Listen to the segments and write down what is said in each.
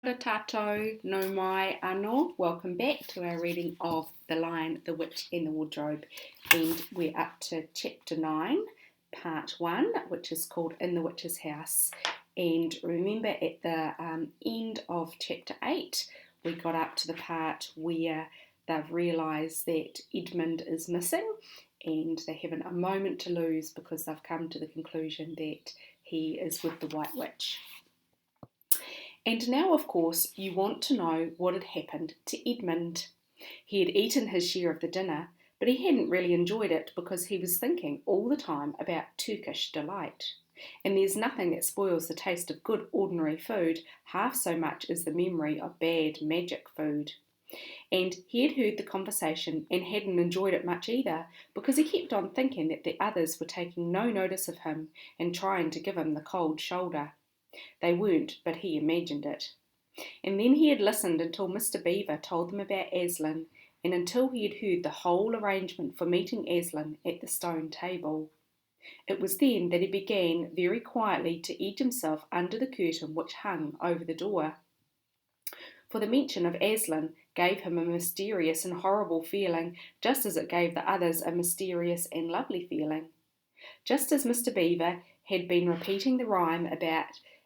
Ora tatou, no mai anō. Welcome back to our reading of The Lion, the Witch and the Wardrobe. And we're up to chapter 9, part 1, which is called In the Witch's House. And remember at the end of chapter 8, we got up to the part where they've realised that Edmund is missing and they haven't a moment to lose because they've come to the conclusion that he is with the White Witch. And now, of course, you want to know what had happened to Edmund. He had eaten his share of the dinner, but he hadn't really enjoyed it because he was thinking all the time about Turkish delight. And there's nothing that spoils the taste of good ordinary food half so much as the memory of bad magic food. And he had heard the conversation and hadn't enjoyed it much either because he kept on thinking that the others were taking no notice of him and trying to give him the cold shoulder. They weren't, but he imagined it. And then he had listened until Mr. Beaver told them about Aslan, and until he had heard the whole arrangement for meeting Aslan at the stone table. It was then that he began very quietly to edge himself under the curtain which hung over the door. For the mention of Aslan gave him a mysterious and horrible feeling, just as it gave the others a mysterious and lovely feeling. Just as Mr. Beaver had been repeating the rhyme about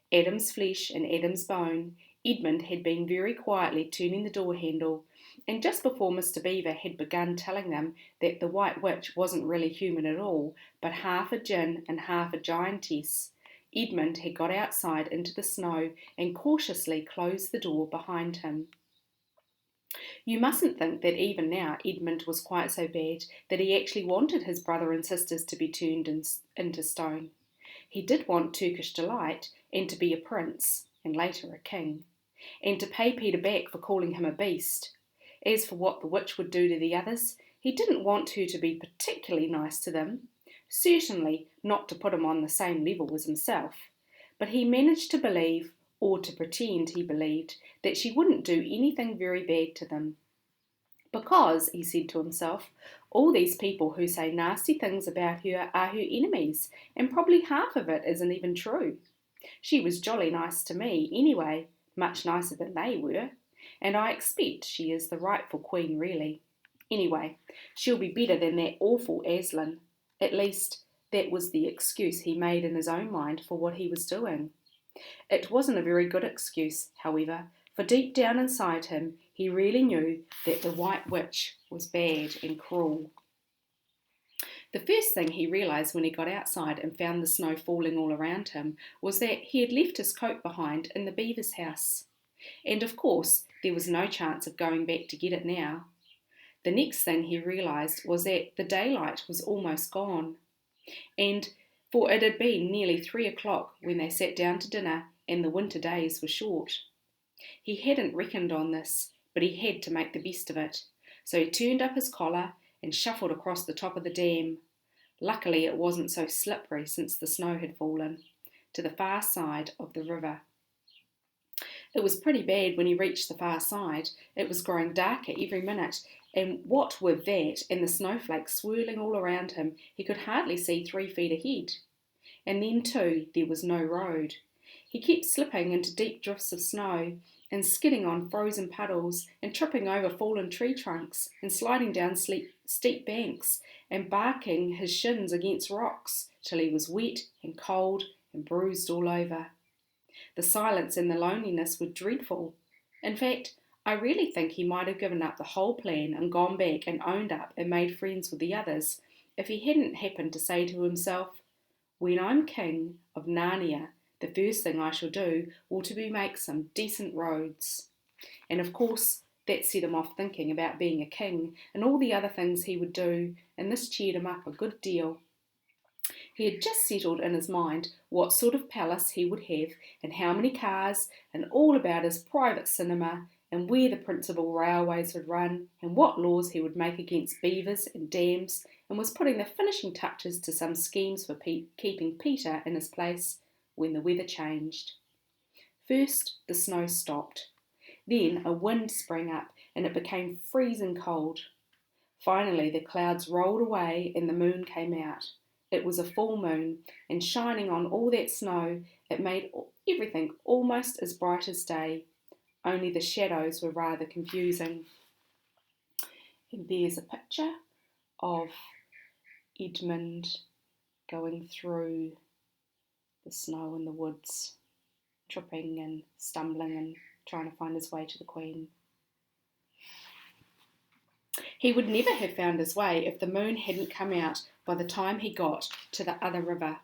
Adam's flesh and Adam's bone, Edmund had been very quietly turning the door handle, and just before Mr. Beaver had begun telling them that the White Witch wasn't really human at all, but half a djinn and half a giantess, Edmund had got outside into the snow and cautiously closed the door behind him. You mustn't think that even now Edmund was quite so bad that he actually wanted his brother and sisters to be turned into stone. He did want Turkish delight and to be a prince, and later a king, and to pay Peter back for calling him a beast. As for what the witch would do to the others, he didn't want her to be particularly nice to them, certainly not to put him on the same level as himself, but he managed to believe, or to pretend he believed, that she wouldn't do anything very bad to them. Because, he said to himself, all these people who say nasty things about her are her enemies, and probably half of it isn't even true. She was jolly nice to me, anyway, much nicer than they were, and I expect she is the rightful queen, really. Anyway, she'll be better than that awful Aslan. At least, that was the excuse he made in his own mind for what he was doing. It wasn't a very good excuse, however, for deep down inside him he really knew that the White Witch was bad and cruel. The first thing he realised when he got outside and found the snow falling all around him was that he had left his coat behind in the beaver's house. And of course there was no chance of going back to get it now. The next thing he realised was that the daylight was almost gone. For it had been nearly 3 o'clock when they sat down to dinner and the winter days were short. He hadn't reckoned on this, but he had to make the best of it. So he turned up his collar and shuffled across the top of the dam. Luckily it wasn't so slippery since the snow had fallen, to the far side of the river. It was pretty bad when he reached the far side. It was growing darker every minute, and what with that and the snowflakes swirling all around him, he could hardly see 3 feet ahead. And then, too, there was no road. He kept slipping into deep drifts of snow and skidding on frozen puddles and tripping over fallen tree trunks and sliding down steep banks and barking his shins against rocks till he was wet and cold and bruised all over. The silence and the loneliness were dreadful. In fact, I really think he might have given up the whole plan and gone back and owned up and made friends with the others if he hadn't happened to say to himself, "When I'm king of Narnia, the first thing I shall do will be make some decent roads." And of course, that set him off thinking about being a king and all the other things he would do, and this cheered him up a good deal. He had just settled in his mind what sort of palace he would have and how many cars and all about his private cinema and where the principal railways would run and what laws he would make against beavers and dams, and was putting the finishing touches to some schemes for keeping Peter in his place when the weather changed. First the snow stopped. Then a wind sprang up and it became freezing cold. Finally the clouds rolled away and the moon came out. It was a full moon, and shining on all that snow, it made everything almost as bright as day. only the shadows were rather confusing. And there's a picture of Edmund going through the snow in the woods, tripping and stumbling and trying to find his way to the Queen. He would never have found his way if the moon hadn't come out by the time he got to the other river.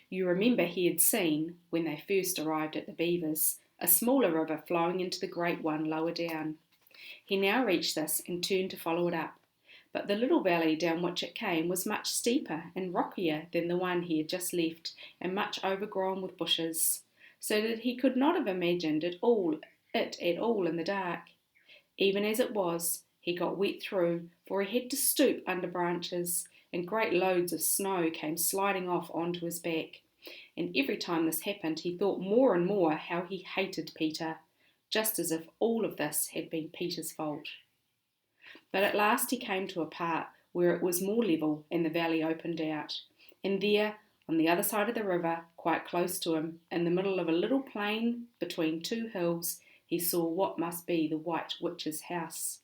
You remember he had seen, when they first arrived at the Beavers, a smaller river flowing into the great one lower down. He now reached this and turned to follow it up, but the little valley down which it came was much steeper and rockier than the one he had just left, and much overgrown with bushes, so that he could not have imagined it at all in the dark. Even as it was, he got wet through, for he had to stoop under branches, and great loads of snow came sliding off onto his back. And every time this happened, he thought more and more how he hated Peter, just as if all of this had been Peter's fault. But at last he came to a part where it was more level and the valley opened out, and there, on the other side of the river, quite close to him, in the middle of a little plain between two hills, he saw what must be the White Witch's house.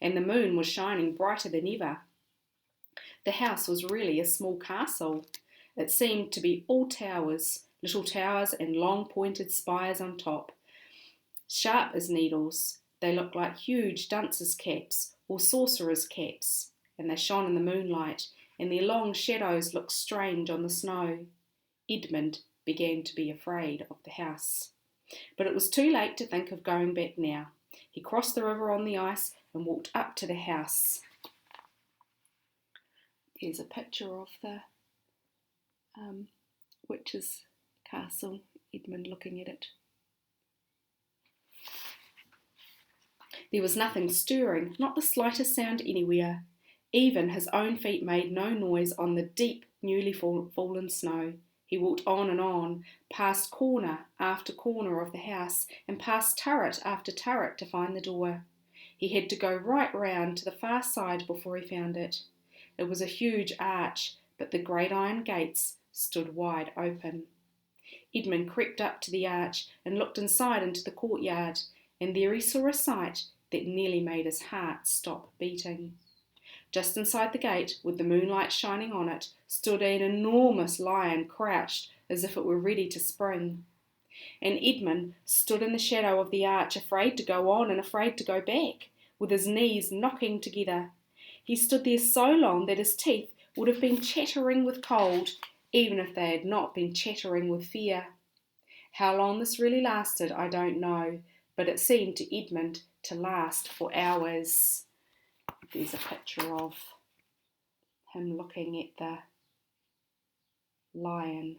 And the moon was shining brighter than ever. The house was really a small castle. It seemed to be all towers, little towers and long pointed spires on top. Sharp as needles, they looked like huge dunces' caps or sorcerers' caps, and they shone in the moonlight, and their long shadows looked strange on the snow. Edmund began to be afraid of the house. But it was too late to think of going back now. He crossed the river on the ice and walked up to the house. Here's a picture of the witch's castle, Edmund looking at it. There was nothing stirring, not the slightest sound anywhere. Even his own feet made no noise on the deep, newly fallen snow. He walked on, past corner after corner of the house, and past turret after turret to find the door. He had to go right round to the far side before he found it. It was a huge arch, but the great iron gates stood wide open. Edmund crept up to the arch and looked inside into the courtyard, and there he saw a sight that nearly made his heart stop beating. Just inside the gate, with the moonlight shining on it, stood an enormous lion crouched as if it were ready to spring. And Edmund stood in the shadow of the arch, afraid to go on and afraid to go back, with his knees knocking together. He stood there so long that his teeth would have been chattering with cold, even if they had not been chattering with fear. How long this really lasted, I don't know, but it seemed to Edmund to last for hours. There's a picture of him looking at the lion